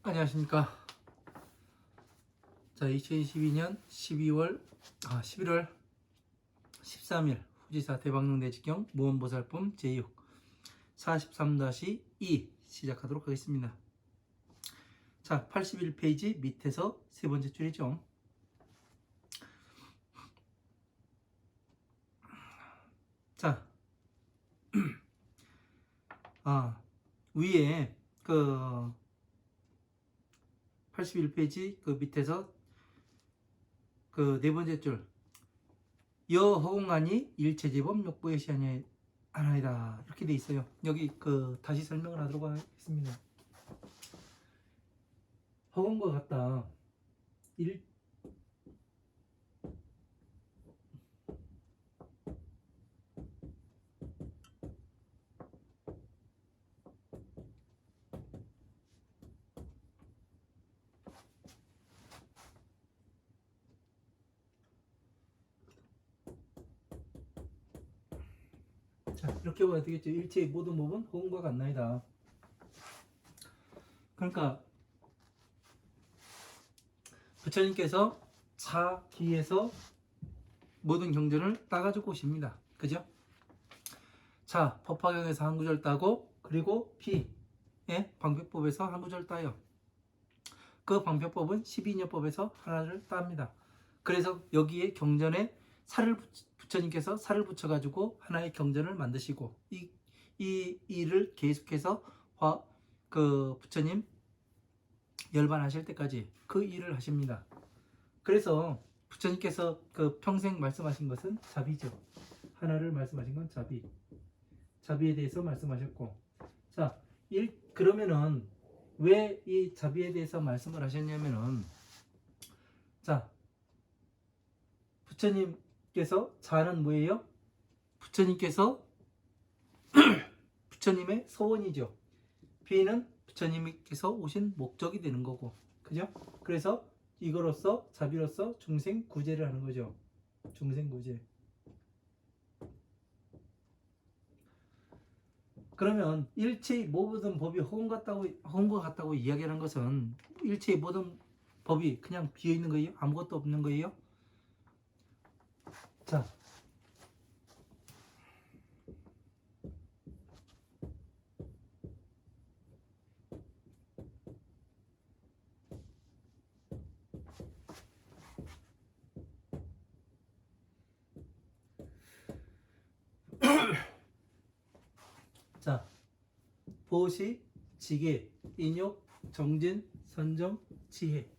안녕하십니까. 자, 2022년 11월 13일 후지사 대박능 내지경 무언보살품 제6 43-2 시작하도록 하겠습니다. 자, 81페이지 밑에서 세 번째 줄이죠. 자, 위에 그 81페이지 그 밑에서 그 네 번째 줄 여허공하니 일체제법 욕구의 시하냐 하나이다 이렇게 돼 있어요. 여기 그 다시 설명을 하도록 하겠습니다. 허공과 같다. 자, 이렇게 봐야 되겠죠. 일체의 모든 법은 허공과 같나이다. 그러니까 부처님께서 차기에서 모든 경전을 따가지고 오십니다. 그죠? 자, 법화경에서 한 구절 따고, 그리고 방패법에서 한 구절 따요. 그 방패법은 12녀법에서 하나를 땁니다. 그래서 여기에 경전에 부처님께서 살을 붙여가지고 하나의 경전을 만드시고, 이 일을 계속해서 부처님 열반하실 때까지 그 일을 하십니다. 그래서 부처님께서 그 평생 말씀하신 것은 자비죠. 하나를 말씀하신 건 자비에 대해서 말씀하셨고, 자, 그러면은 왜 이 자비에 대해서 말씀을 하셨냐면은, 자, 부처님께서 자는 뭐예요? 부처님의 서원이죠. 비는 부처님께서 오신 목적이 되는 거고, 그죠? 그래서 이거로서 자비로서 중생 구제를 하는 거죠. 중생 구제. 그러면 일체의 모든 법이 허공과 같다고 이야기하는 것은 일체의 모든 법이 그냥 비어 있는 거예요? 아무것도 없는 거예요? 자, 보시, 지계, 인욕, 정진, 선정, 지혜.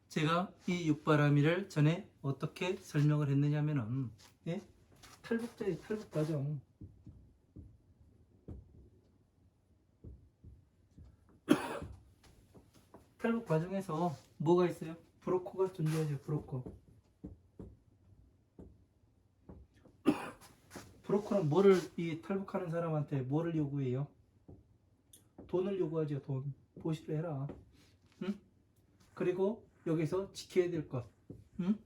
제가 이 육바라밀을 전에 어떻게 설명을 했느냐면은, 탈북자의 탈북 과정. 탈북 과정에서 뭐가 있어요? 브로커가 존재하죠. 브로커는 이 탈북하는 사람한테 뭐를 요구해요? 돈을 요구하죠. 돈. 보시를 해라. 응? 그리고 여기서 지켜야 될 것, 응?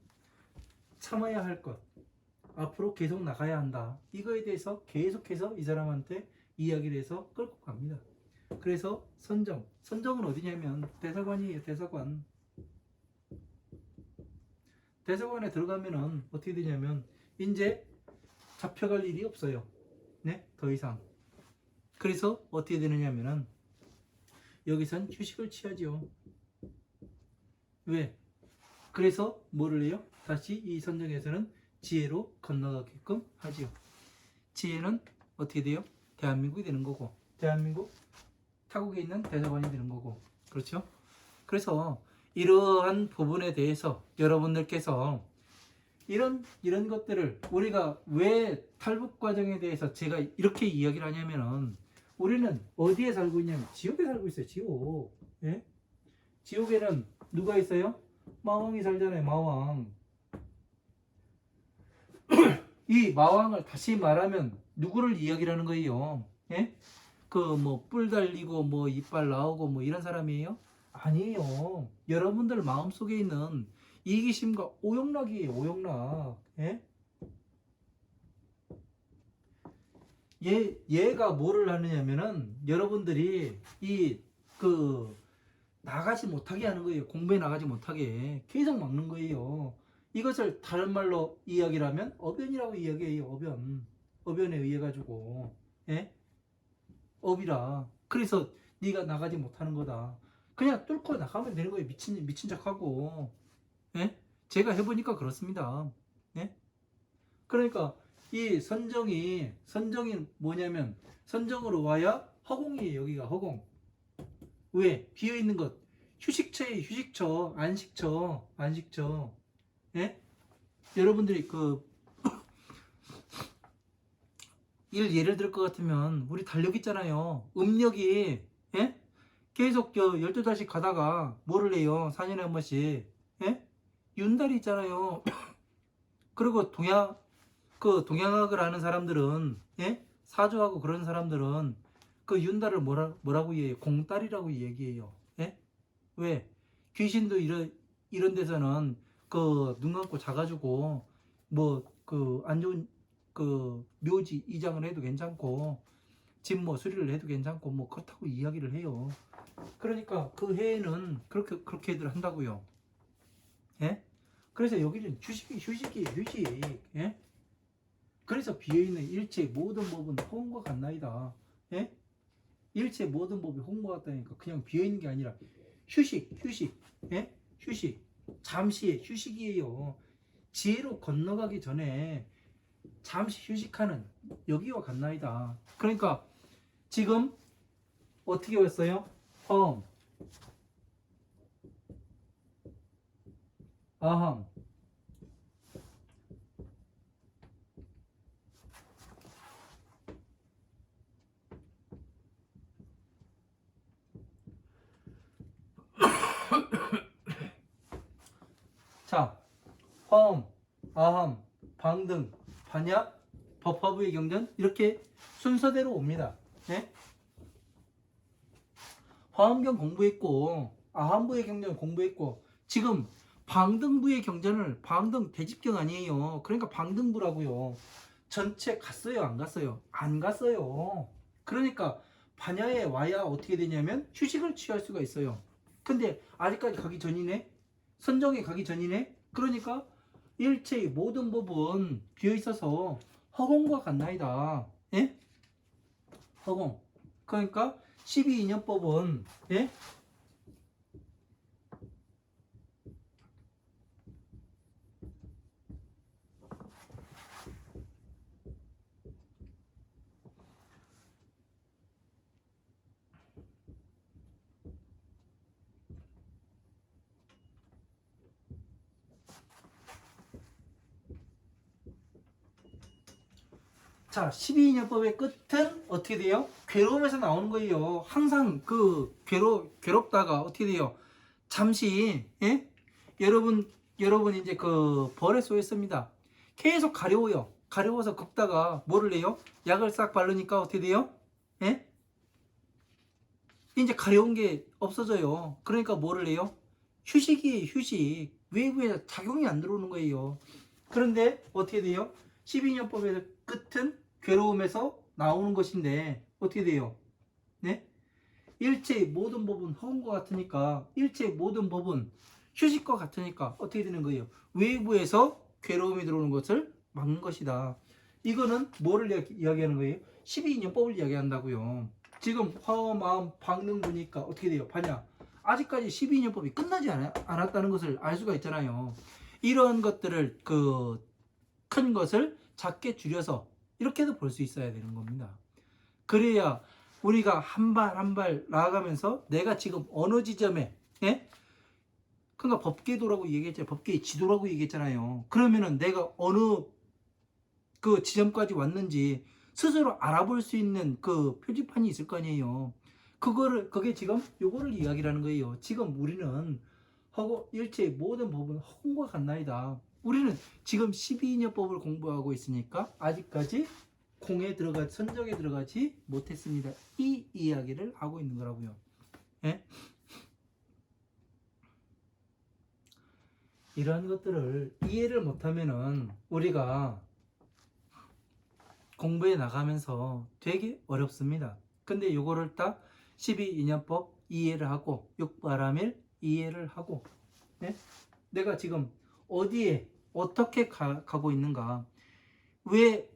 참아야 할 것, 앞으로 계속 나가야 한다. 이거에 대해서 계속해서 이 사람한테 이야기를 해서 끌고 갑니다. 그래서 선정은 어디냐면 대사관이에요. 대사관에 들어가면은 어떻게 되냐면 이제 잡혀갈 일이 없어요. 네, 더 이상. 그래서 어떻게 되느냐면은 여기선 휴식을 취하죠. 왜? 그래서 뭐를 해요? 다시 이 선정에서는 지혜로 건너가게끔 하지요. 지혜는 어떻게 돼요? 대한민국이 되는 거고, 대한민국 타국에 있는 대사관이 되는 거고, 그렇죠? 그래서 이러한 부분에 대해서 여러분들께서 이런 것들을 우리가 왜 탈북 과정에 대해서 제가 이렇게 이야기를 하냐면은 우리는 어디에 살고 있냐면 지옥에 살고 있어요. 지옥. 예? 지옥에는 누가 있어요? 마왕이 살잖아요. 마왕. 이 마왕을 다시 말하면 누구를 이야기를 하는 거예요? 예? 그 뭐 뿔 달리고 뭐 이빨 나오고 뭐 이런 사람이에요? 아니에요. 여러분들 마음속에 있는 이기심과 오용락이에요. 오용락. 예? 얘가 뭐를 하느냐면은 여러분들이 나가지 못하게 하는 거예요. 공부에 나가지 못하게 계속 막는 거예요. 이것을 다른 말로 이야기를 하면 어변이라고 이야기해요. 어변에 의해 가지고, 예? 업이라. 그래서 네가 나가지 못하는 거다. 그냥 뚫고 나가면 되는 거예요. 미친 척하고, 예? 제가 해보니까 그렇습니다. 예? 그러니까 이 선정이 뭐냐면 선정으로 와야 허공이에요. 여기가 허공. 왜? 비어있는 것. 휴식처에 휴식처, 안식처. 예? 여러분들이 예를 들 것 같으면 우리 달력 있잖아요. 음력이, 예? 계속 12달씩 가다가 뭐를 해요? 4년에 한 번씩. 예? 윤달이 있잖아요. 그리고 동양학을 하는 사람들은, 예? 사주하고 그런 사람들은 그 윤달을 뭐라고 얘기해요? 공달이라고 얘기해요. 예? 왜? 귀신도 이런 데서는 눈 감고 자가지고 안 좋은 묘지 이장을 해도 괜찮고 집뭐 수리를 해도 괜찮고 뭐 그렇다고 이야기를 해요. 그러니까 그 해에는 그렇게들 한다고요. 예? 그래서 여기는 휴식이에요. 휴식. 예? 그래서 비어있는 일체 모든 법은 허공과 같나이다. 예? 일체 모든 법이 허공과 같다니까 그냥 비어있는 게 아니라 휴식. 예? 휴식. 잠시의 휴식이에요. 지혜로 건너가기 전에 잠시 휴식하는 여기와 같나이다. 그러니까 지금 어떻게 왔어요? 험, 아함. 자, 험, 아함, 방등, 반야, 법화부의 경전 이렇게 순서대로 옵니다. 네? 화엄경 공부했고 아함부의 경전 공부했고 지금 방등부의 경전을 방등 대집경 아니에요. 그러니까 방등부라고요. 전체 갔어요? 안 갔어요? 안 갔어요. 그러니까 반야에 와야 어떻게 되냐면 휴식을 취할 수가 있어요. 근데 아직까지 가기 전이네. 선정에 가기 전이네. 그러니까 일체의 모든 법은 비어 있어서 허공과 같나이다. 예? 허공. 그러니까 12인연법은 예? 자, 12인연법의 끝은 어떻게 돼요? 괴로움에서 나오는 거예요. 항상 괴롭다가 어떻게 돼요? 잠시, 예? 여러분 이제 벌에 쏘였습니다. 계속 가려워요. 가려워서 긁다가 뭐를 해요? 약을 싹 바르니까 어떻게 돼요? 예? 이제 가려운 게 없어져요. 그러니까 뭐를 해요? 휴식이에요, 휴식. 외부에 작용이 안 들어오는 거예요. 그런데 어떻게 돼요? 12년법의 끝은 괴로움에서 나오는 것인데 어떻게 돼요? 네? 일체의 모든 법은 허공과 같으니까 일체의 모든 법은 휴식과 같으니까 어떻게 되는 거예요? 외부에서 괴로움이 들어오는 것을 막는 것이다. 이거는 뭐를 이야기하는 거예요? 12인연법을 이야기한다고요. 지금 화엄, 방능부니까 어떻게 돼요? 반야. 아직까지 12인연법이 끝나지 않았다는 것을 알 수가 있잖아요. 이런 것들을 큰 것을 작게 줄여서 이렇게도 볼 수 있어야 되는 겁니다. 그래야 우리가 한 발 한 발 나아가면서 내가 지금 어느 지점에 예? 그러니까 법궤도라고 얘기했잖아요. 법궤의 지도라고 얘기했잖아요. 그러면은 내가 어느 지점까지 왔는지 스스로 알아볼 수 있는 표지판이 있을 거 아니에요. 그게 지금 요거를 이야기라는 거예요. 지금 우리는 일체의 모든 법은 허공과 같나이다. 우리는 지금 12인여법을 공부하고 있으니까 아직까지 선정에 들어가지 못했습니다. 이 이야기를 하고 있는 거라고요. 예? 이러한 것들을 이해를 못하면은 우리가 공부해 나가면서 되게 어렵습니다. 근데 요거를 딱 12인연법 이해를 하고 6바람일 이해를 하고, 네? 내가 지금 어디에 어떻게 가고 있는가, 왜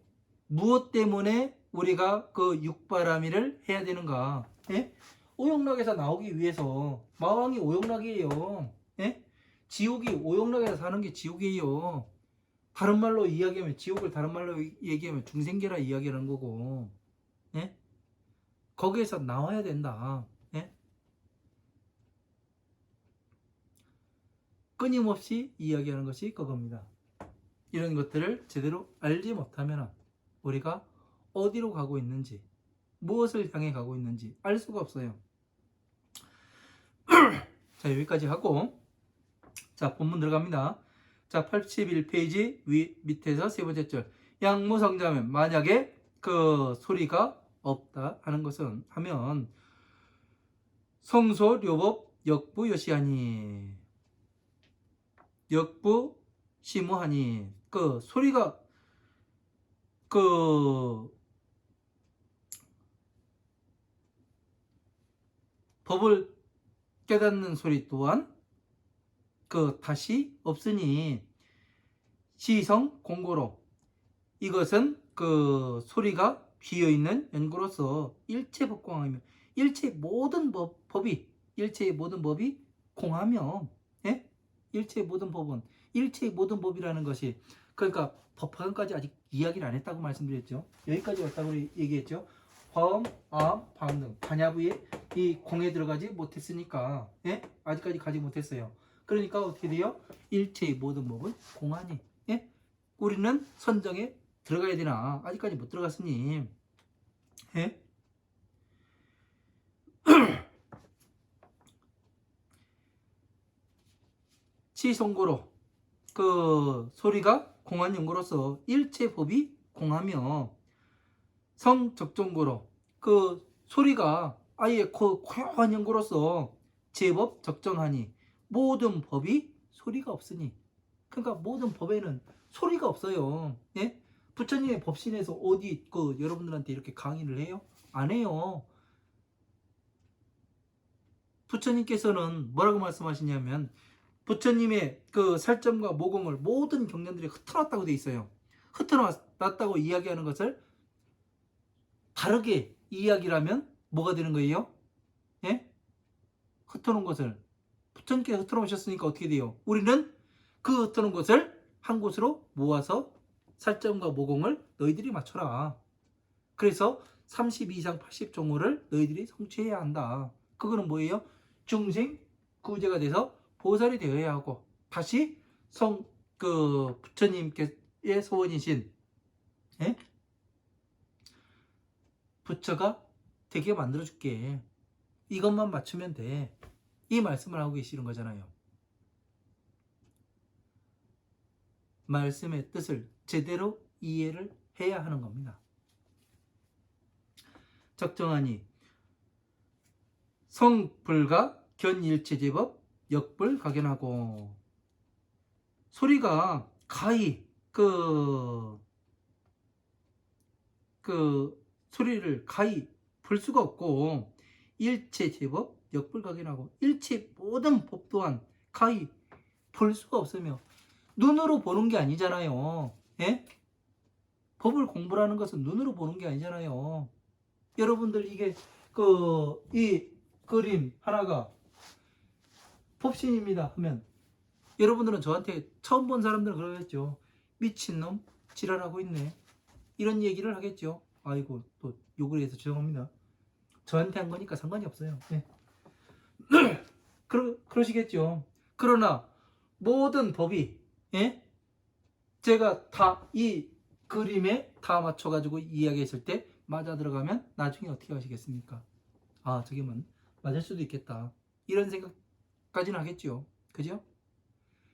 무엇 때문에 우리가 그 6바람일을 해야 되는가, 예? 오용락에서 나오기 위해서. 마왕이 오용락이에요. 예? 지옥이 오용락에서 사는 게 지옥이에요. 다른 말로 이야기하면, 지옥을 다른 말로 얘기하면 중생계라 이야기하는 거고, 예? 거기에서 나와야 된다. 예? 끊임없이 이야기하는 것이 그겁니다. 이런 것들을 제대로 알지 못하면 우리가 어디로 가고 있는지, 무엇을 향해 가고 있는지 알 수가 없어요. 자, 여기까지 하고, 자, 본문 들어갑니다. 자, 81페이지 밑에서 세 번째 줄. 양무성자면, 만약에 그 소리가 없다 하는 것은 하면 성소료법 역부요시하니, 역부시무하니, 그 소리가 그 법을 깨닫는 소리 또한 그 다시 없으니 시성 공고로, 이것은 그 소리가 비어있는 연고로서 일체 법공하며, 일체 모든 법이, 일체의 모든 법이 공하며, 예? 일체의 모든 법은, 일체의 모든 법이라는 것이, 그러니까 법화음까지 아직 이야기를 안 했다고 말씀드렸죠. 여기까지 왔다고 얘기했죠. 화음, 아음, 파음 등 반야부에 이 공에 들어가지 못했으니까, 예? 아직까지 가지 못했어요. 그러니까 어떻게 돼요? 일체의 모든 법은 공하니, 예? 우리는 선정에 들어가야 되나? 아직까지 못 들어갔으니, 예? 치성고로, 그 소리가 공한 연고로서 일체 법이 공하며, 성적정고로, 그 소리가 아예 고요한 연고로서 제법 적정하니, 모든 법이 소리가 없으니. 그러니까 모든 법에는 소리가 없어요. 예? 부처님의 법신에서 어디 그 여러분들한테 이렇게 강의를 해요? 안 해요. 부처님께서는 뭐라고 말씀하시냐면, 부처님의 그 살점과 모공을 모든 경전들이 흩어놨다고 돼 있어요. 흩어놨다고 이야기하는 것을 다르게 이야기를 하면 뭐가 되는 거예요? 예? 흩어놓은 것을 부처님께서 흩어놓으셨으니까 어떻게 돼요? 우리는 그 흩어놓은 것을 한 곳으로 모아서 살점과 모공을 너희들이 맞춰라. 그래서 32 이상 80종호를 너희들이 성취해야 한다. 그거는 뭐예요? 중생 구제가 돼서 보살이 되어야 하고, 다시 그 부처님께의 소원이신, 예? 부처가 되게 만들어줄게. 이것만 맞추면 돼. 이 말씀을 하고 계시는 거잖아요. 말씀의 뜻을 제대로 이해를 해야 하는 겁니다. 적정하니 성불가 견일체제법 역불각연하고, 소리가 가히 그 소리를 가히 풀 수가 없고, 일체제법 역불각연하고, 일체 모든 법 또한 가히 볼 수가 없으며, 눈으로 보는 게 아니잖아요. 예? 법을 공부라는 것은 눈으로 보는 게 아니잖아요. 여러분들 이게 이 그림 하나가 법신입니다 하면, 여러분들은 저한테 처음 본 사람들은 그러겠죠. 미친놈 지랄하고 있네, 이런 얘기를 하겠죠. 아이고, 또 욕을 해서 죄송합니다. 저한테 한 거니까 상관이 없어요. 네. 그러시겠죠. 그러나 모든 법이, 예? 제가 다 이 그림에 다 맞춰가지고 이야기했을 때 맞아 들어가면 나중에 어떻게 하시겠습니까? 아, 저게 맞을 수도 있겠다, 이런 생각까지는 하겠죠. 그죠?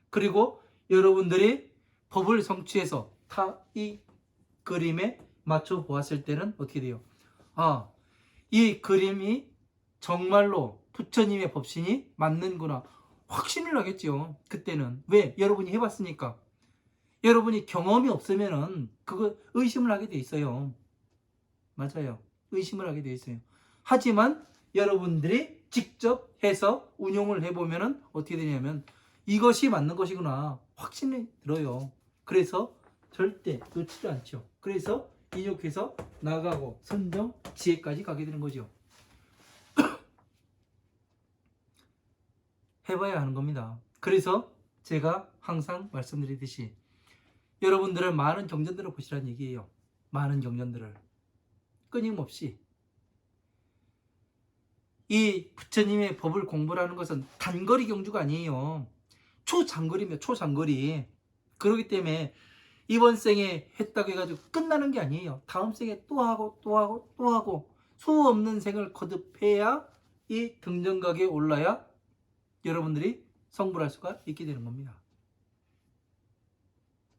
그리고 여러분들이 법을 성취해서 다 이 그림에 맞춰 보았을 때는 어떻게 돼요? 아, 이 그림이 정말로 부처님의 법신이 맞는구나, 확신을 하겠죠. 그때는. 왜? 여러분이 해봤으니까. 여러분이 경험이 없으면은 그거 의심을 하게 돼 있어요. 맞아요. 의심을 하게 돼 있어요. 하지만 여러분들이 직접 해서 운용을 해보면은 어떻게 되냐면 이것이 맞는 것이구나 확신이 들어요. 그래서 절대 놓치지 않죠. 그래서 인욕해서 나가고 선정 지혜까지 가게 되는 거죠. 해봐야 하는 겁니다. 그래서 제가 항상 말씀드리듯이 여러분들은 많은 경전들을 보시라는 얘기예요. 많은 경전들을 끊임없이 이 부처님의 법을 공부하는 것은 단거리 경주가 아니에요. 초장거리입니다. 초장거리. 그렇기 때문에 이번 생에 했다고 해가지고 끝나는 게 아니에요. 다음 생에 또 하고 또 하고 또 하고 수 없는 생을 거듭해야 이 등정각에 올라야 여러분들이 성불할 수가 있게 되는 겁니다.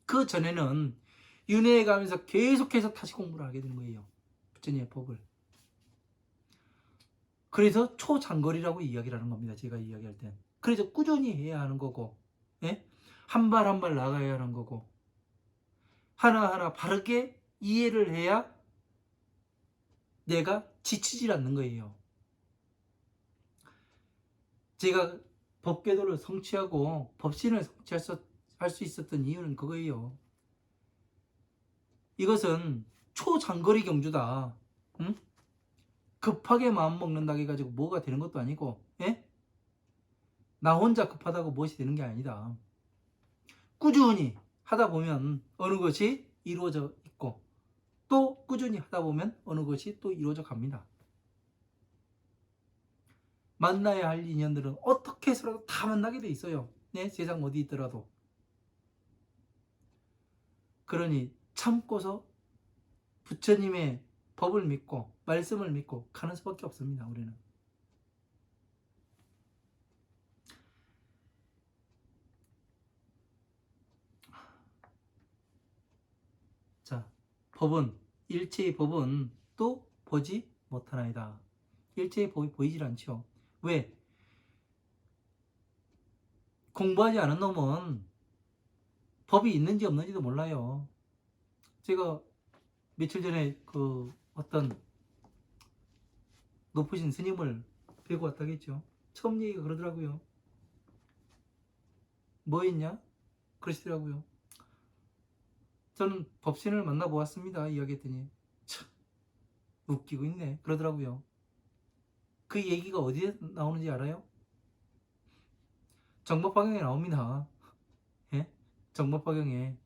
그 전에는 윤회에 가면서 계속해서 다시 공부를 하게 되는 거예요. 부처님의 법을. 그래서 초장거리라고 이야기를 하는 겁니다. 제가 이야기할 땐. 그래서 꾸준히 해야 하는 거고, 예? 한 발 한 발 나가야 하는 거고, 하나하나 바르게 이해를 해야 내가 지치질 않는 거예요. 제가 법궤도를 성취하고 법신을 성취할 수 있었던 이유는 그거예요. 이것은 초장거리 경주다. 응? 급하게 마음 먹는다고 해가지고 뭐가 되는 것도 아니고, 예? 나 혼자 급하다고 무엇이 되는 게 아니다. 꾸준히 하다 보면 어느 것이 이루어져 있고 또 꾸준히 하다 보면 어느 것이 또 이루어져 갑니다. 만나야 할 인연들은 어떻게 해서라도 다 만나게 돼 있어요. 네? 세상 어디 있더라도. 그러니 참고서 부처님의 법을 믿고 말씀을 믿고 가는 수밖에 없습니다. 우리는. 자, 법은 일체의 법은 또 보지 못하나이다. 일체의 법이 보이질 않죠. 왜? 공부하지 않은 놈은 법이 있는지 없는지도 몰라요. 제가 며칠 전에 그 어떤 높으신 스님을 뵈고 왔다겠죠. 처음 얘기가 그러더라고요. 뭐 했냐? 그러시더라고요. 저는 법신을 만나보았습니다. 이야기했더니 참 웃기고 있네. 그러더라고요. 그 얘기가 어디에 나오는지 알아요? 정법화경에 나옵니다. 예? 정법화경에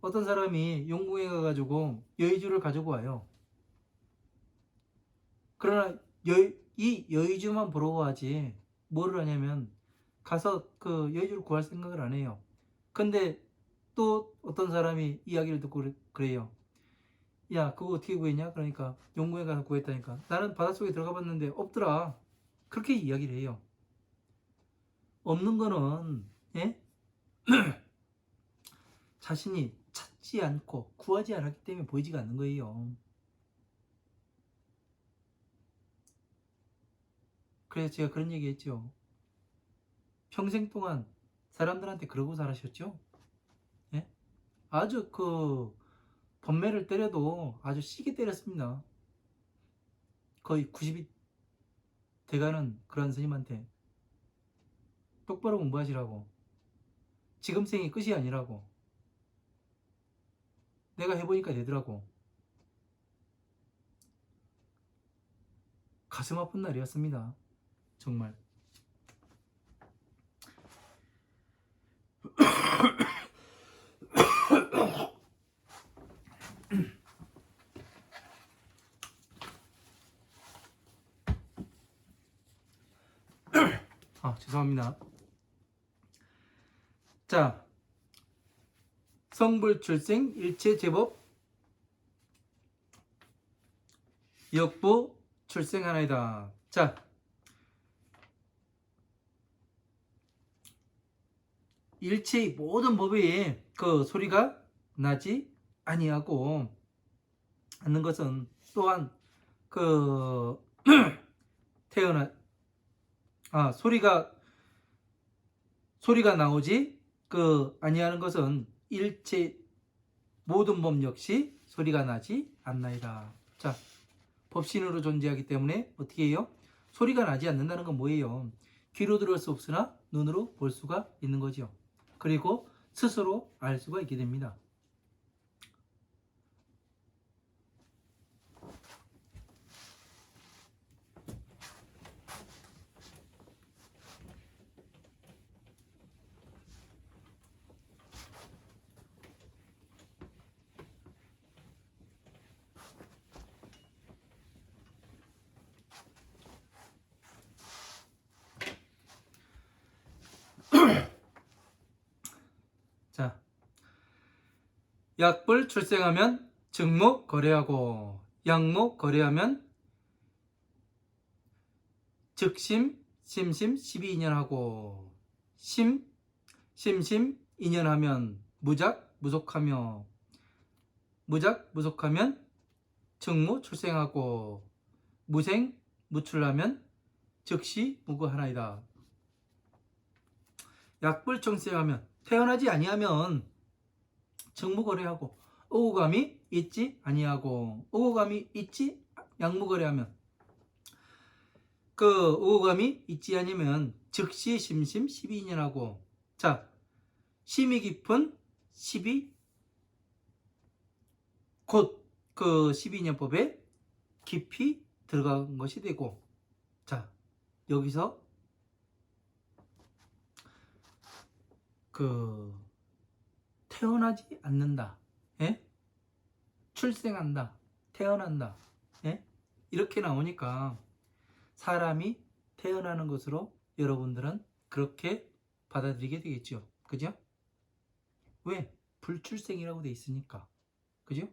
어떤 사람이 용궁에 가가지고 여의주를 가지고 와요. 그러나 이 여의주만 부러워하지 뭐를 하냐면 가서 그 여의주를 구할 생각을 안 해요. 근데 또 어떤 사람이 이야기를 듣고 그래요. 야, 그거 어떻게 구했냐? 그러니까 용궁에 가서 구했다니까. 나는 바닷속에 들어가 봤는데 없더라. 그렇게 이야기를 해요. 없는 거는 예? 자신이 찾지 않고 구하지 않았기 때문에 보이지가 않는 거예요. 그래서 제가 그런 얘기 했죠. 평생 동안 사람들한테 그러고 살으셨죠? 예? 아주 그 번매를 때려도 아주 시게 때렸습니다. 거의 90이 돼가는 그런 스님한테 똑바로 공부하시라고. 지금 생이 끝이 아니라고. 내가 해보니까 되더라고. 가슴 아픈 날이었습니다. 정말. 죄송합니다. 자, 성불출생 일체제법 역부 출생하나이다. 자, 일체의 모든 법에 그 소리가 나지 아니하고 않는 것은 또한 그 태어나 소리가 나오지 아니하는 것은 일체 모든 법 역시 소리가 나지 않나이다. 자, 법신으로 존재하기 때문에 어떻게 해요? 소리가 나지 않는다는 건 뭐예요? 귀로 들을 수 없으나 눈으로 볼 수가 있는 거죠. 그리고 스스로 알 수가 있게 됩니다. 자, 약불 출생하면 증목 거래하고 양목 거래하면 즉심 심심 12인연하고 심심 인연하면 무작 무속하며 무작 무속하면 증무 출생하고 무생 무출하면 즉시 무구하나이다. 약불 출생하면 태어나지 아니하면 증무거래하고 오고감이 있지 아니하고 오고감이 있지 양무거래하면 오고감이 있지 아니면 즉시 심심 12인연하고 자 심이 깊은 12 곧 그 12인연법에 깊이 들어간 것이 되고 자 여기서 태어나지 않는다. 예? 출생한다. 태어난다. 예? 이렇게 나오니까 사람이 태어나는 것으로 여러분들은 그렇게 받아들이게 되겠죠. 그죠? 왜? 불출생이라고 돼 있으니까. 그죠?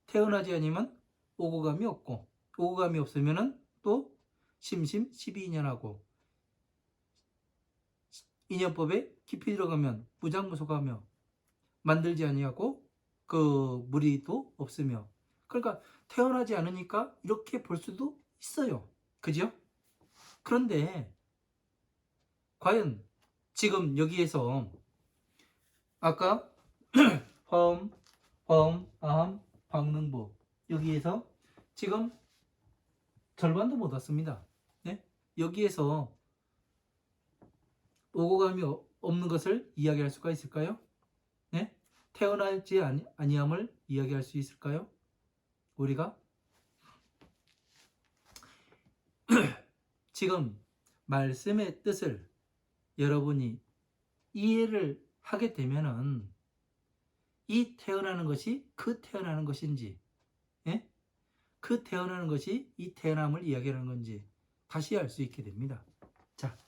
태어나지 않으면 오고감이 없고 오고감이 없으면은 또 심심 12인연하고 인연법에 깊이 들어가면 무장무소하며 만들지 아니하고 무리도 없으며 그러니까 태어나지 않으니까 이렇게 볼 수도 있어요. 그죠? 그런데 과연 지금 여기에서 아까 화음, 화음, 아함, 방능부 여기에서 지금 절반도 못 왔습니다. 네? 여기에서 오고감이 없는 것을 이야기할 수가 있을까요? 네? 태어나지 아니함을 이야기할 수 있을까요? 우리가 지금 말씀의 뜻을 여러분이 이해를 하게 되면은 이 태어나는 것이 그 태어나는 것인지 예? 그 태어나는 것이 이 태어남을 이야기하는 건지 다시 알 수 있게 됩니다. 자,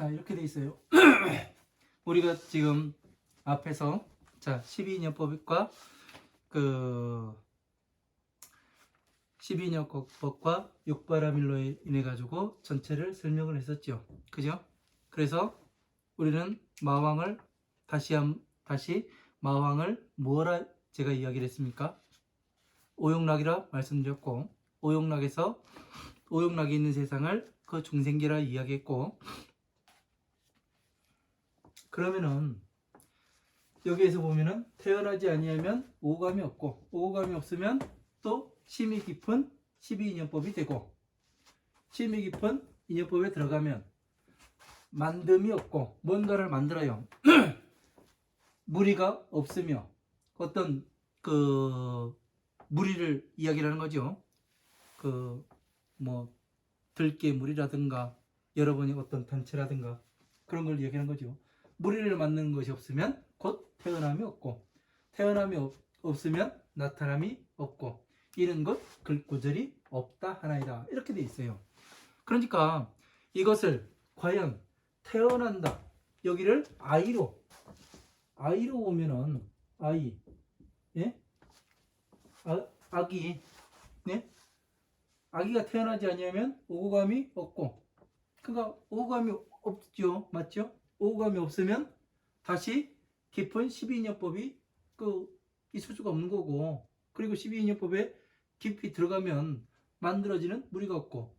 자, 이렇게 돼 있어요. 우리가 지금 앞에서 자, 12인연법과 그 12인연법과 육바라밀로 인해 가지고 전체를 설명을 했었죠. 그죠? 그래서 우리는 마왕을 다시 마왕을 뭐라 제가 이야기를 했습니까? 오용락이라 말씀드렸고, 오용락이 있는 세상을 그 중생계라 이야기했고, 그러면은 여기에서 보면은 태어나지 아니하면 오감이 없고, 오감이 없으면 또 심이 깊은 12인연법이 되고, 심이 깊은 인연법에 들어가면 만듦이 없고 뭔가를 만들어요. 무리가 없으며 어떤 그 무리를 이야기하는 거죠. 그 뭐 들깨무리라든가 여러분이 어떤 단체라든가 그런 걸 이야기하는 거죠. 무리를 만드는 것이 없으면 곧 태어남이 없고, 태어남이 없으면 나타남이 없고, 이런 것 글구절이 없다 하나이다, 이렇게 돼 있어요. 그러니까 이것을 과연 태어난다, 여기를 아이로 오면은 아이, 예? 아기, 예? 아기가 태어나지 아니하면 오감이 없고, 그러니까 오감이 없죠, 맞죠? 오감이 없으면 다시 깊은 12인연법이 있을 수가 없는 거고, 그리고 12인연법에 깊이 들어가면 만들어지는 무리가 없고,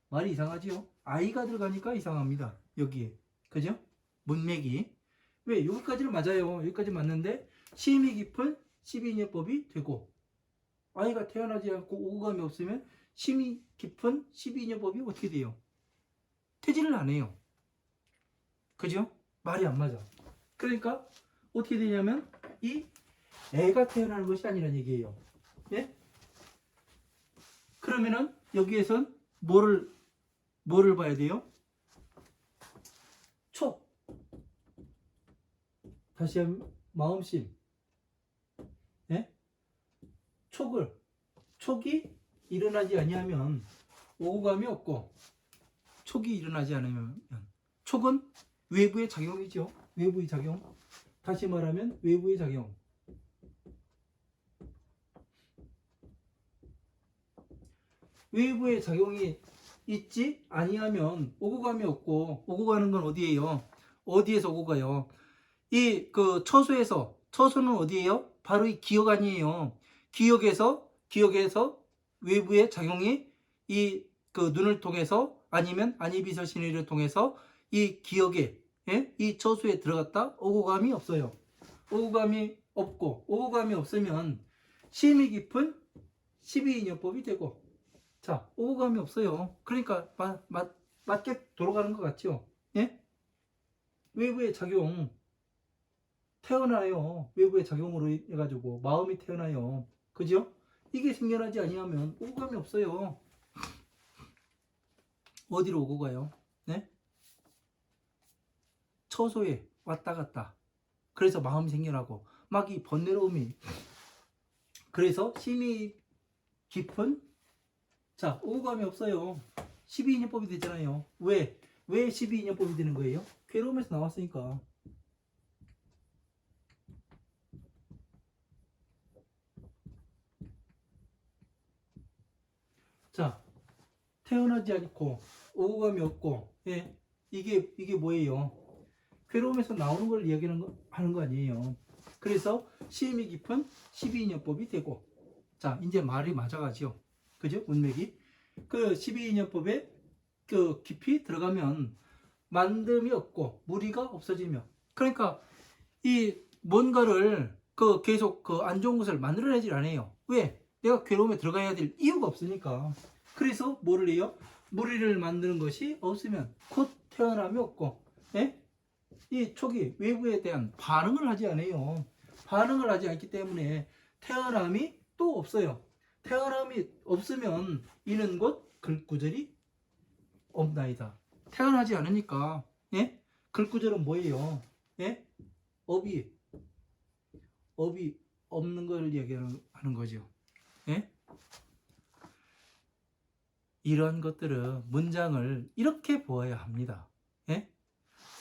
말이 이상하지요? 아이가 들어가니까 이상합니다, 여기에. 그죠? 문맥이. 왜? 여기까지는 맞아요. 여기까지 맞는데 심이 깊은 12인연법이 되고, 아이가 태어나지 않고 오감이 없으면 심이 깊은 12인연법이 어떻게 돼요? 되지를 안 해요. 그죠? 말이 안 맞아. 그러니까 어떻게 되냐면 이 애가 태어나는 것이 아니란 얘기예요. 예? 그러면은 여기에선 뭐를 봐야 돼요? 촉. 다시 한번 마음심. 예? 촉이 일어나지 아니하면 오감이 없고, 촉이 일어나지 않으면 촉은 외부의 작용이죠. 외부의 작용. 다시 말하면 외부의 작용. 외부의 작용이 있지 아니하면 오고 감이 없고, 오고 가는 건 어디예요? 어디에서 오고 가요? 이 처소는 어디예요? 바로 이 기억 아니에요. 기억에서 외부의 작용이 눈을 통해서 아니면 안이비설신의를 통해서 이 기억에, 예? 이 처소에 들어갔다 오고 감이 없어요. 오고 감이 없고, 오고 감이 없으면 심이 깊은 12인연법이 되고, 자, 오고 감이 없어요. 그러니까 맞게 돌아가는 것 같죠? 예? 외부의 작용 태어나요. 외부의 작용으로 해가지고 마음이 태어나요. 그죠? 이게 생겨나지 아니하면 오고 감이 없어요. 어디로 오고 가요? 네? 처소에 왔다 갔다. 그래서 마음이 생겨나고 막 이 번뇌로움이, 그래서 심이 깊은, 자, 오고 감이 없어요. 12인연법이 되잖아요. 왜 12인연법이 되는 거예요? 괴로움에서 나왔으니까. 자, 태어나지 않고 오고 감이 없고, 예, 이게 뭐예요? 괴로움에서 나오는 걸 하는 거 아니에요. 그래서 심이 깊은 12인연법이 되고, 자, 이제 말이 맞아가죠. 그죠? 문맥이. 그 12인연법에 깊이 들어가면 만듦이 없고 무리가 없어지며, 그러니까 이 뭔가를 계속 안 좋은 것을 만들어내질 않아요. 왜? 내가 괴로움에 들어가야 될 이유가 없으니까. 그래서 뭐를 해요? 무리를 만드는 것이 없으면 곧 태어남이 없고, 예? 이 촉이 외부에 대한 반응을 하지 않아요. 반응을 하지 않기 때문에 태어남이 또 없어요. 태어남이 없으면 이는 곧 글구절이 없나이다. 태어나지 않으니까, 예? 글구절은 뭐예요? 예? 업이 없는 걸 얘기하는 거죠. 예? 이런 것들은 문장을 이렇게 보아야 합니다. 예?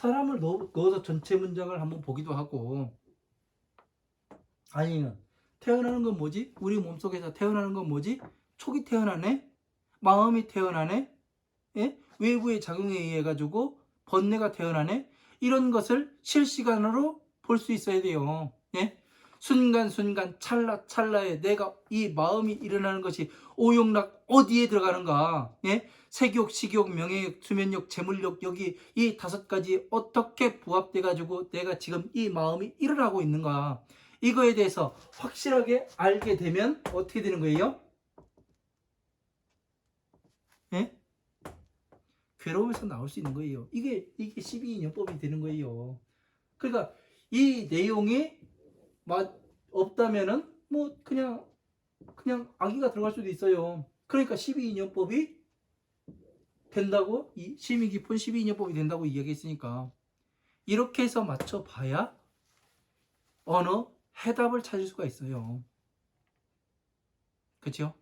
사람을 넣어서 전체 문장을 한번 보기도 하고, 아니면 태어나는 건 뭐지? 우리 몸속에서 태어나는 건 뭐지? 촉이 태어나네? 마음이 태어나네? 예? 외부의 작용에 의해 가지고 번뇌가 태어나네? 이런 것을 실시간으로 볼 수 있어야 돼요. 예? 순간순간 찰나찰나에 내가 이 마음이 일어나는 것이 오용락 어디에 들어가는가? 예? 색욕, 식욕, 명예욕, 수면욕, 재물욕, 여기 이 5가지 어떻게 부합돼 가지고 내가 지금 이 마음이 일어나고 있는가? 이거에 대해서 확실하게 알게 되면 어떻게 되는 거예요? 예? 괴로움에서 나올 수 있는 거예요. 이게 12인연법이 되는 거예요. 그러니까 이 내용이 없다면은 뭐 그냥 악의가 들어갈 수도 있어요. 그러니까 12인연법이 된다고, 심이 깊은 12인연법이 된다고 이야기했으니까 이렇게 해서 맞춰봐야 어느 해답을 찾을 수가 있어요. 그렇죠?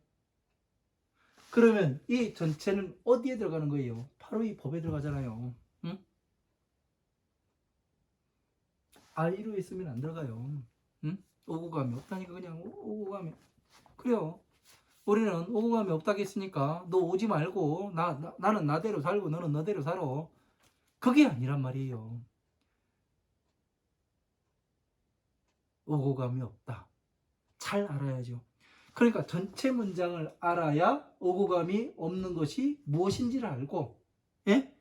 그러면 이 전체는 어디에 들어가는 거예요? 바로 이 법에 들어가잖아요. 응? 아이로 있으면 안 들어가요. 응? 오고 감이 없다니까. 그냥 오고 감이. 그래요. 우리는 오고 감이 없다고 했으니까 너 오지 말고 나는 나대로 살고 너는 너대로 살아. 그게 아니란 말이에요. 오고 감이 없다. 잘 알아야죠. 그러니까 전체 문장을 알아야 오고 감이 없는 것이 무엇인지를 알고, 예?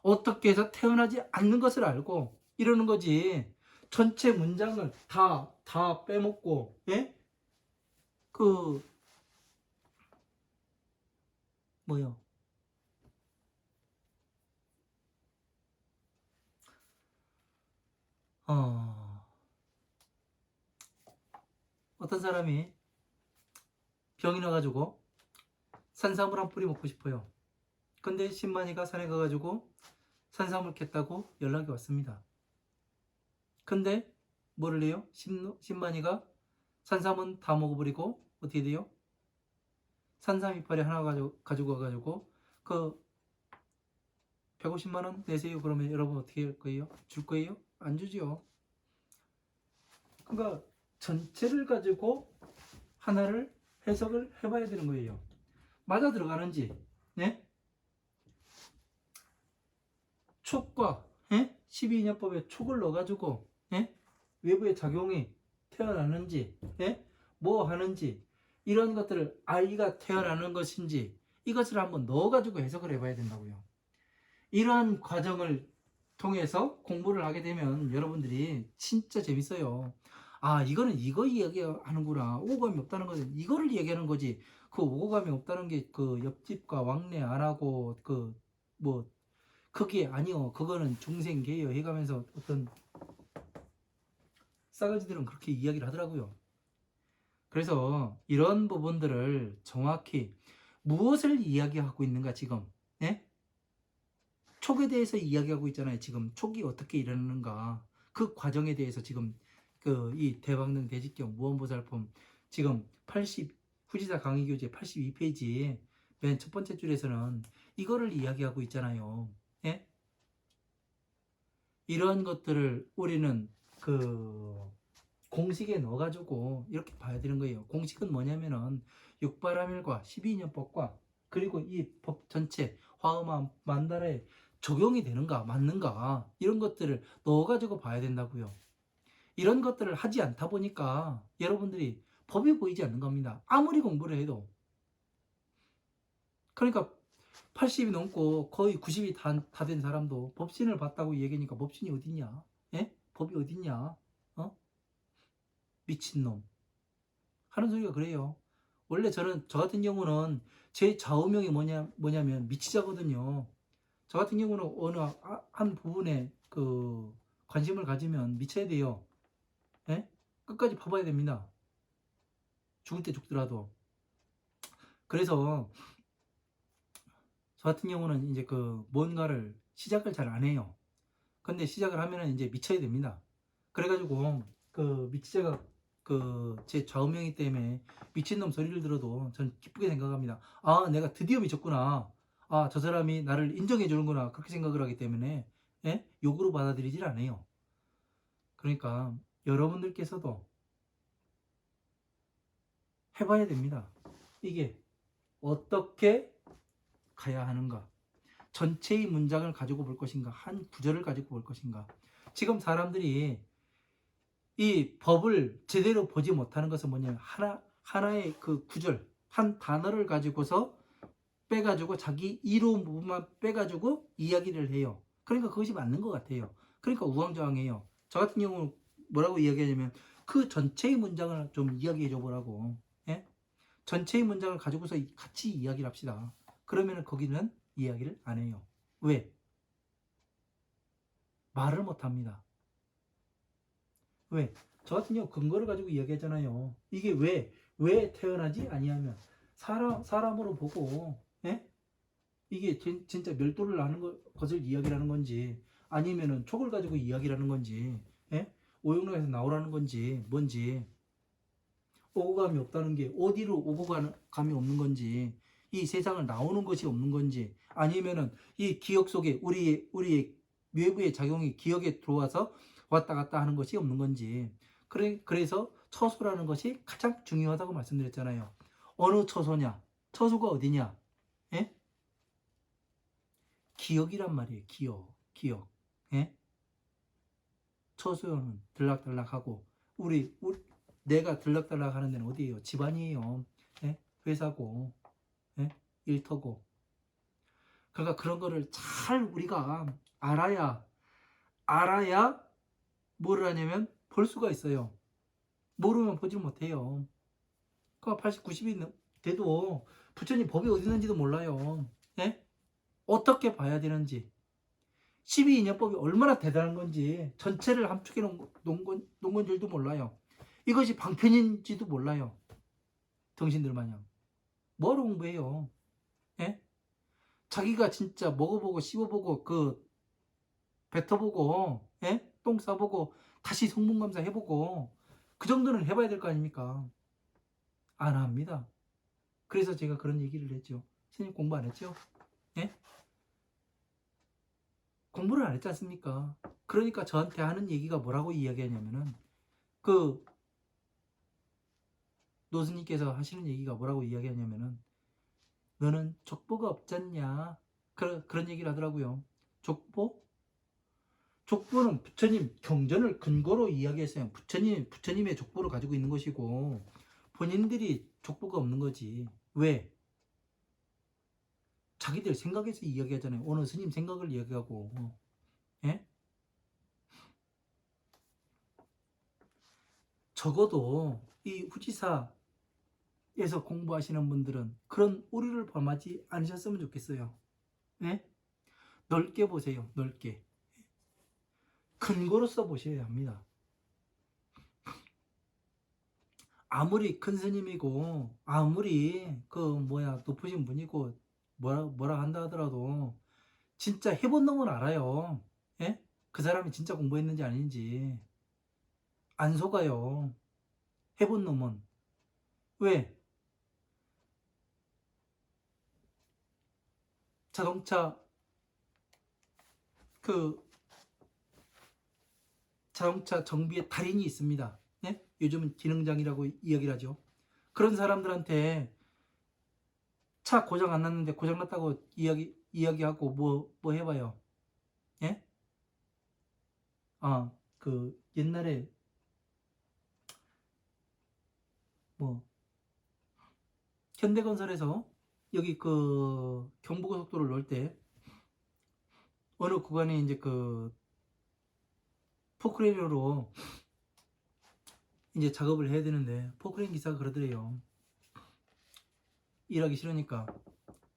어떻게 해서 태어나지 않는 것을 알고 이러는 거지. 전체 문장을 다 빼먹고, 예? 그 뭐요? 어, 어떤 사람이 병이 나가지고 산삼을 한 뿌리 먹고 싶어요. 근데 신만이가 산에 가가지고 산삼을 캤다고 연락이 왔습니다. 근데 뭐를 해요? 신만이가 산삼은 다 먹어버리고 어떻게 돼요? 산삼 이파리 하나 가지고 와가지고 그 150만 원 내세요. 그러면 여러분 어떻게 할 거예요? 줄 거예요? 안 주지요. 그러니까 전체를 가지고 하나를 해석을 해봐야 되는 거예요. 맞아 들어가는지, 네? 촉과, 예? 12인연법에 촉을 넣어가지고, 예? 외부의 작용이 태어나는지, 예? 뭐 하는지, 이런 것들을 아이가 태어나는 것인지, 이것을 한번 넣어가지고 해석을 해봐야 된다고요. 이러한 과정을 통해서 공부를 하게 되면 여러분들이 진짜 재밌어요. 아, 이거는 이거 이야기하는구나. 오고감이 없다는 것은 이거를 얘기하는 거지. 그 오고감이 없다는 게 그 옆집과 왕래 안 하고 뭐 그게 아니요. 그거는 중생계예요. 해가면서 어떤 싸가지들은 그렇게 이야기를 하더라고요. 그래서 이런 부분들을 정확히 무엇을 이야기하고 있는가 지금, 예? 촉에 대해서 이야기하고 있잖아요. 지금 촉이 어떻게 일어나는가 그 과정에 대해서 지금 그 이 대방능 대직경 무언보살품 지금 80 후지사 강의교재 82페이지 맨 첫 번째 줄에서는 이거를 이야기하고 있잖아요. 예? 이런 것들을 우리는 그 공식에 넣어가지고 이렇게 봐야 되는 거예요. 공식은 뭐냐면은 육바라밀과 12인연법과 그리고 이 법 전체 화엄한 만달에 적용이 되는가 맞는가 이런 것들을 넣어가지고 봐야 된다고요. 이런 것들을 하지 않다 보니까 여러분들이 법이 보이지 않는 겁니다. 아무리 공부를 해도. 그러니까 80이 넘고 거의 90이 다 된 사람도 법신을 봤다고 얘기하니까 법신이 어딨냐? 예? 법이 어딨냐? 어? 미친놈. 하는 소리가 그래요. 원래 저 같은 경우는 제 좌우명이 뭐냐면 미치자거든요. 저 같은 경우는 어느 한 부분에 그 관심을 가지면 미쳐야 돼요. 예? 끝까지 봐봐야 됩니다. 죽을 때 죽더라도. 그래서 저 같은 경우는 이제 그 뭔가를 시작을 잘 안 해요. 근데 시작을 하면은 이제 미쳐야 됩니다. 그래가지고 그 미치자가 그 제 좌우명이 때문에 미친놈 소리를 들어도 전 기쁘게 생각합니다. 아, 내가 드디어 미쳤구나. 아, 저 사람이 나를 인정해 주는구나. 그렇게 생각을 하기 때문에, 예? 욕으로 받아들이질 않아요. 그러니까 여러분들께서도 해봐야 됩니다. 이게 어떻게 가야 하는가? 전체의 문장을 가지고 볼 것인가? 한 구절을 가지고 볼 것인가? 지금 사람들이 이 법을 제대로 보지 못하는 것은 뭐냐면 하나의 그 구절, 한 단어를 가지고서 빼가지고 자기 이로운 부분만 빼가지고 이야기를 해요. 그러니까 그것이 맞는 것 같아요. 그러니까 우왕좌왕해요. 저 같은 경우는 뭐라고 이야기하냐면 그 전체의 문장을 좀 이야기해 줘 보라고. 예? 전체의 문장을 가지고서 같이 이야기를 합시다. 그러면 거기는 이야기를 안 해요. 왜? 말을 못 합니다. 왜? 저 같은 경우 근거를 가지고 이야기하잖아요. 이게 왜 태어나지? 아니하면 사람으로 보고, 예? 이게 진짜 멸도를 하는 것을 이야기를 하는 건지, 아니면은 촉을 가지고 이야기를 하는 건지, 예? 오용락에서 나오라는 건지, 뭔지, 오고 감이 없다는 게 어디로 오고 감이 없는 건지, 이 세상을 나오는 것이 없는 건지, 아니면은 이 기억 속에 우리의 외부의 작용이 기억에 들어와서 왔다 갔다 하는 것이 없는 건지. 그래서 처소라는 것이 가장 중요하다고 말씀드렸잖아요. 어느 처소냐? 처소가 어디냐? 예? 기억이란 말이에요. 기억. 예? 처소는 들락달락하고 내가 들락달락 하는 데는 어디예요? 집안이에요. 예? 회사고, 예? 일터고. 그러니까 그런 거를 잘 우리가 알아야 뭐를 하냐면 볼 수가 있어요. 모르면 보지 못해요. 그러니까 80, 90이 돼도 부처님 법이 어디 있는지도 몰라요. 예? 어떻게 봐야 되는지. 12인연법이 얼마나 대단한 건지 전체를 함축해 놓은 건 줄도 몰라요. 이것이 방편인지도 몰라요. 당신들 마냥. 뭐로 공부해요? 예? 자기가 진짜 먹어보고 씹어보고 뱉어보고, 예? 똥 싸보고 다시 성분검사 해보고 그 정도는 해봐야 될 거 아닙니까? 안 합니다. 그래서 제가 그런 얘기를 했죠. 선생님 공부 안 했죠? 예? 공부를 안 했지 않습니까? 그러니까 저한테 하는 얘기가 뭐라고 이야기하냐면은 그 노스님께서 하시는 얘기가 뭐라고 이야기하냐면은 너는 족보가 없잖냐? 그런 얘기를 하더라고요. 족보? 족보는 부처님 경전을 근거로 이야기했어요. 부처님의 족보를 가지고 있는 것이고 본인들이 족보가 없는 거지. 왜? 자기들 생각에서 이야기하잖아요. 어느 스님 생각을 이야기하고. 예? 적어도 이 후지사에서 공부하시는 분들은 그런 오류를 범하지 않으셨으면 좋겠어요. 예? 넓게 보세요. 넓게. 근거로 써보셔야 합니다. 아무리 큰 스님이고 아무리 높으신 분이고 뭐라 한다 하더라도 진짜 해본 놈은 알아요. 예? 그 사람이 진짜 공부했는지 아닌지 안 속아요. 해본 놈은. 왜? 자동차 그 자동차 정비에 달인이 있습니다. 네? 요즘은 기능장이라고 이야기를 하죠. 그런 사람들한테 차 고장 안 났는데 고장 났다고 이야기하고 뭐 해봐요. 예? 그 옛날에 뭐 현대건설에서 여기 그 경부고속도로를 놓을 때 어느 구간에 이제 그 포크레인으로 이제 작업을 해야 되는데 포크레인 기사가 그러더래요. 일하기 싫으니까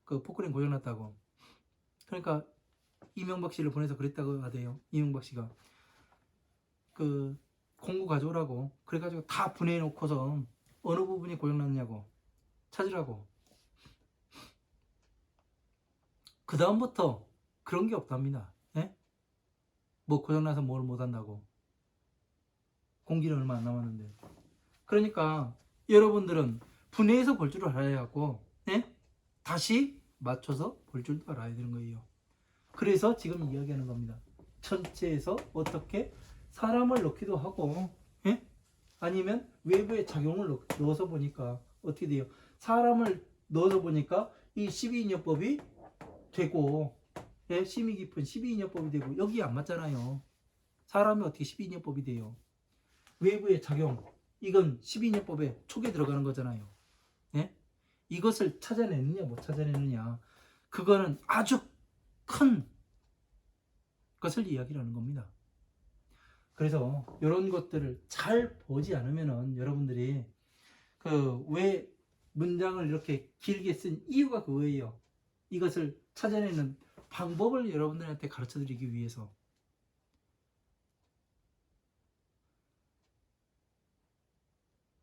그 포크레인 고장났다고. 그러니까 이명박 씨를 보내서 그랬다고 하대요. 이명박 씨가 그 공구 가져오라고 그래가지고 다 분해해 놓고서 어느 부분이 고장났냐고 찾으라고. 그 다음부터 그런 게 없답니다. 예? 뭐 고장나서 뭘 못한다고. 공기는 얼마 안 남았는데. 그러니까 여러분들은 분해해서 볼 줄을 알아야 하고, 예? 다시 맞춰서 볼 줄도 알아야 되는 거예요. 그래서 지금 이야기하는 겁니다. 전체에서 어떻게 사람을 넣기도 하고, 예? 아니면 외부의 작용을 넣어서 보니까 어떻게 돼요? 사람을 넣어서 보니까 이 12인연법이 되고, 예? 심이 깊은 12인연법이 되고, 여기 안 맞잖아요. 사람이 어떻게 12인연법이 돼요? 외부의 작용, 이건 12인연법의 촉에 들어가는 거잖아요. 예? 이것을 찾아내느냐 못 찾아내느냐, 그거는 아주 큰 것을 이야기하는 겁니다. 그래서 이런 것들을 잘 보지 않으면은 여러분들이 그 왜 문장을 이렇게 길게 쓴 이유가 그거예요. 이것을 찾아내는 방법을 여러분들한테 가르쳐 드리기 위해서.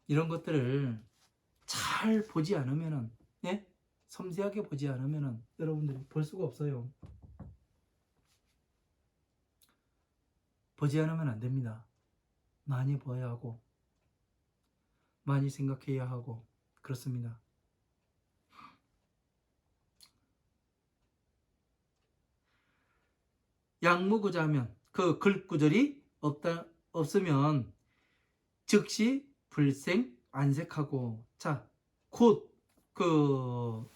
이런 것들을 잘 보지 않으면은, 예? 섬세하게 보지 않으면은 여러분들이 볼 수가 없어요. 보지 않으면 안 됩니다. 많이 봐야 하고 많이 생각해야 하고 그렇습니다. 양무구자면 그 글구절이 없으면 즉시 불생 안색하고, 자, 곧 그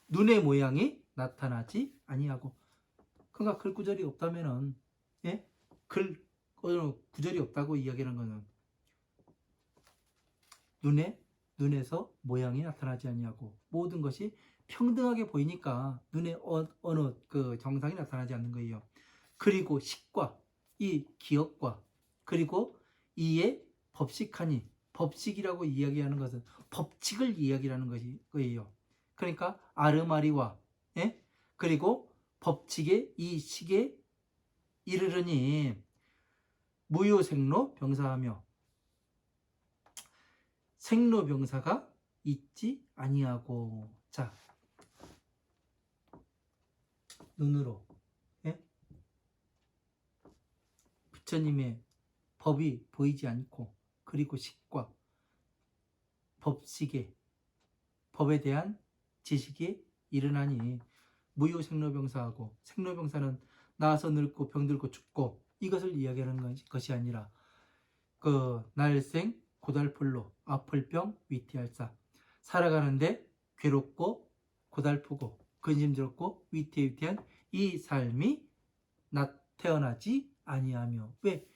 눈의 모양이 나타나지 아니하고. 그러니까 글구절이 없다면은, 예? 구절이 없다고 이야기하는 거는 눈에서 모양이 나타나지 아니하고 모든 것이 평등하게 보이니까 눈에 어느 그 정상이 나타나지 않는 거예요. 그리고 식과 이 기억과 그리고 이에 법식하니, 법식이라고 이야기하는 것은 법칙을 이야기하는 거예요. 그러니까 아르마리와, 예? 그리고 법칙의 이 식에 이르르니 무효생로 병사하며, 생로병사가 있지 아니하고. 자, 눈으로, 예? 부처님의 법이 보이지 않고, 그리고 식과 법식에, 법에 대한 지식이 일어나니 무효생로병사하고, 생로병사는 나서 늙고 병들고 죽고 이것을 이야기하는 것이 아니라 그 날생 고달플로 아플 병 위태할사, 살아가는데 괴롭고 고달프고 근심스럽고 위태위태한 이 삶이 태어나지 아니하며. 왜?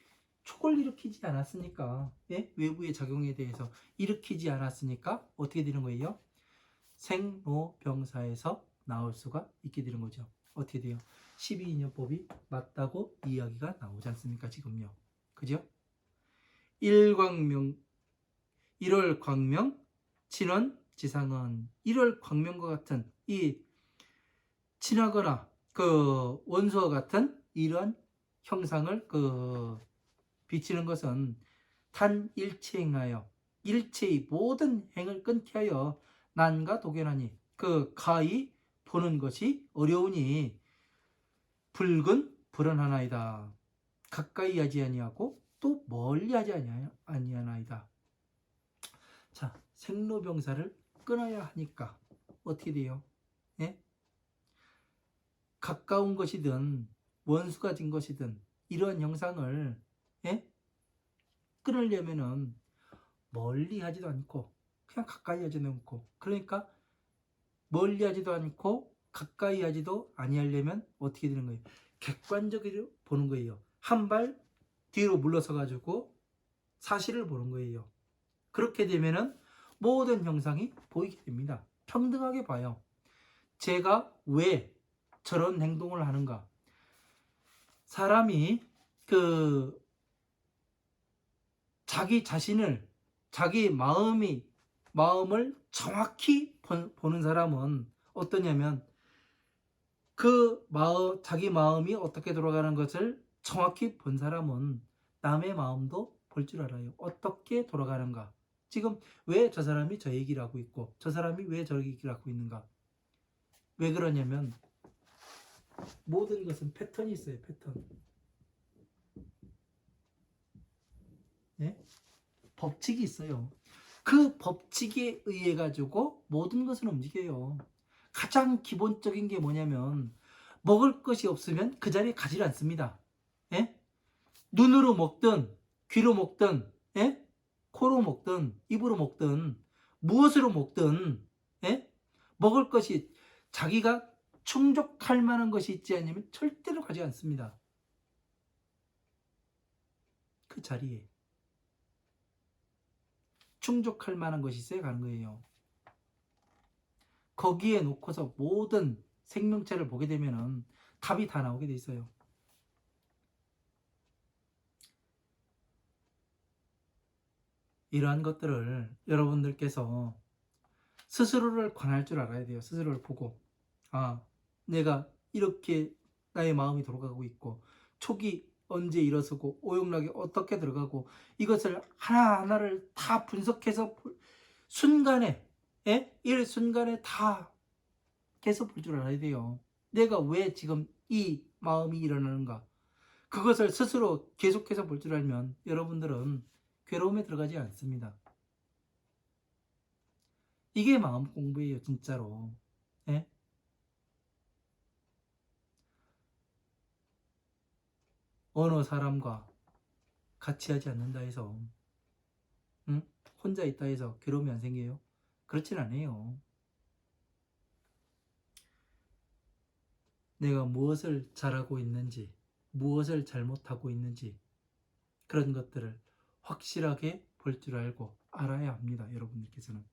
촉을 일으키지 않았으니까, 예? 외부의 작용에 대해서 일으키지 않았으니까 어떻게 되는 거예요? 생로병사에서 나올 수가 있게 되는 거죠. 어떻게 돼요? 12인연법이 맞다고 이야기가 나오지 않습니까? 지금요. 그죠? 1광명 1월 광명 친원 지상은, 1월 광명과 같은 이 친하거나 그 원소와 같은 이러한 형상을 비치는 것은 단 일체행하여 일체의 모든 행을 끊게 하여 난가 도견하니, 그 가히 보는 것이 어려우니 붉은 불안하나이다. 가까이 하지 아니하고 또 멀리 하지 아니하나이다. 자, 생로병사를 끊어야 하니까 어떻게 돼요? 예? 가까운 것이든 원수가 진 것이든 이러한 형상을, 예? 끊으려면은 멀리 하지도 않고 그냥 가까이 하지도 않고, 그러니까 멀리 하지도 않고 가까이 하지도 아니하려면 어떻게 되는 거예요? 객관적으로 보는 거예요. 한 발 뒤로 물러서 가지고 사실을 보는 거예요. 그렇게 되면은 모든 형상이 보이게 됩니다. 평등하게 봐요. 제가 왜 저런 행동을 하는가? 사람이 자기 자신을, 자기 마음을 정확히 보는 사람은 어떠냐면, 자기 마음이 어떻게 돌아가는 것을 정확히 본 사람은 남의 마음도 볼 줄 알아요. 어떻게 돌아가는가? 지금 왜 저 사람이 저 얘기를 하고 있고 저 사람이 왜 저 얘기를 하고 있는가? 왜 그러냐면 모든 것은 패턴이 있어요. 패턴. 네? 법칙이 있어요. 그 법칙에 의해 가지고 모든 것은 움직여요. 가장 기본적인 게 뭐냐면 먹을 것이 없으면 그 자리에 가지 않습니다. 예? 눈으로 먹든 귀로 먹든 예? 코로 먹든 입으로 먹든 무엇으로 먹든 예? 먹을 것이 자기가 충족할 만한 것이 있지 않으면 절대로 가지 않습니다. 그 자리에 충족할 만한 것이 있어야 가는 거예요. 거기에 놓고서 모든 생명체를 보게 되면은 답이 다 나오게 돼 있어요. 이러한 것들을 여러분들께서 스스로를 관할 줄 알아야 돼요. 스스로를 보고, 아, 내가 이렇게 나의 마음이 돌아가고 있고, 촉이 언제 일어서고, 오용락이 어떻게 들어가고, 이것을 하나하나를 다 분석해서 순간에, 예? 일 순간에 다 계속 볼 줄 알아야 돼요. 내가 왜 지금 이 마음이 일어나는가? 그것을 스스로 계속해서 볼 줄 알면 여러분들은 괴로움에 들어가지 않습니다. 이게 마음 공부예요, 진짜로. 예? 어느 사람과 같이 하지 않는다 해서, 응? 혼자 있다 해서 괴로움이 안 생겨요? 그렇진 않아요. 내가 무엇을 잘하고 있는지, 무엇을 잘못하고 있는지, 그런 것들을 확실하게 볼 줄 알고 알아야 합니다, 여러분들께서는.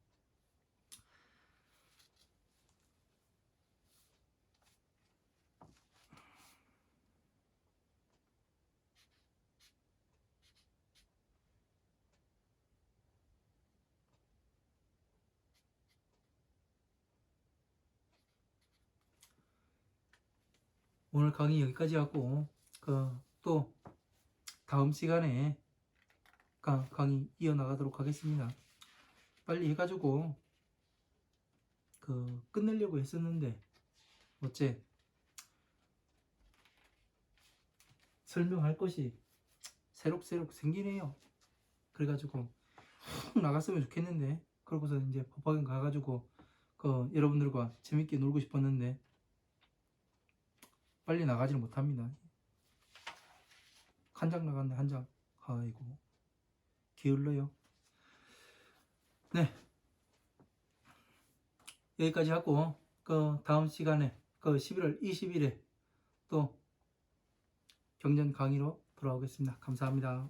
오늘 강의 여기까지 하고, 또 다음 시간에 강의 이어나가도록 하겠습니다. 빨리 해가지고 끝내려고 했었는데 어째 설명할 것이 새록새록 생기네요. 그래가지고 훅 나갔으면 좋겠는데, 그러고서 이제 법학원 가가지고 여러분들과 재밌게 놀고 싶었는데 빨리 나가지는 못합니다. 한 장 나갔네, 한 장. 아이고, 게을러요. 네, 여기까지 하고 다음 시간에 11월 20일에 또 경전 강의로 돌아오겠습니다. 감사합니다.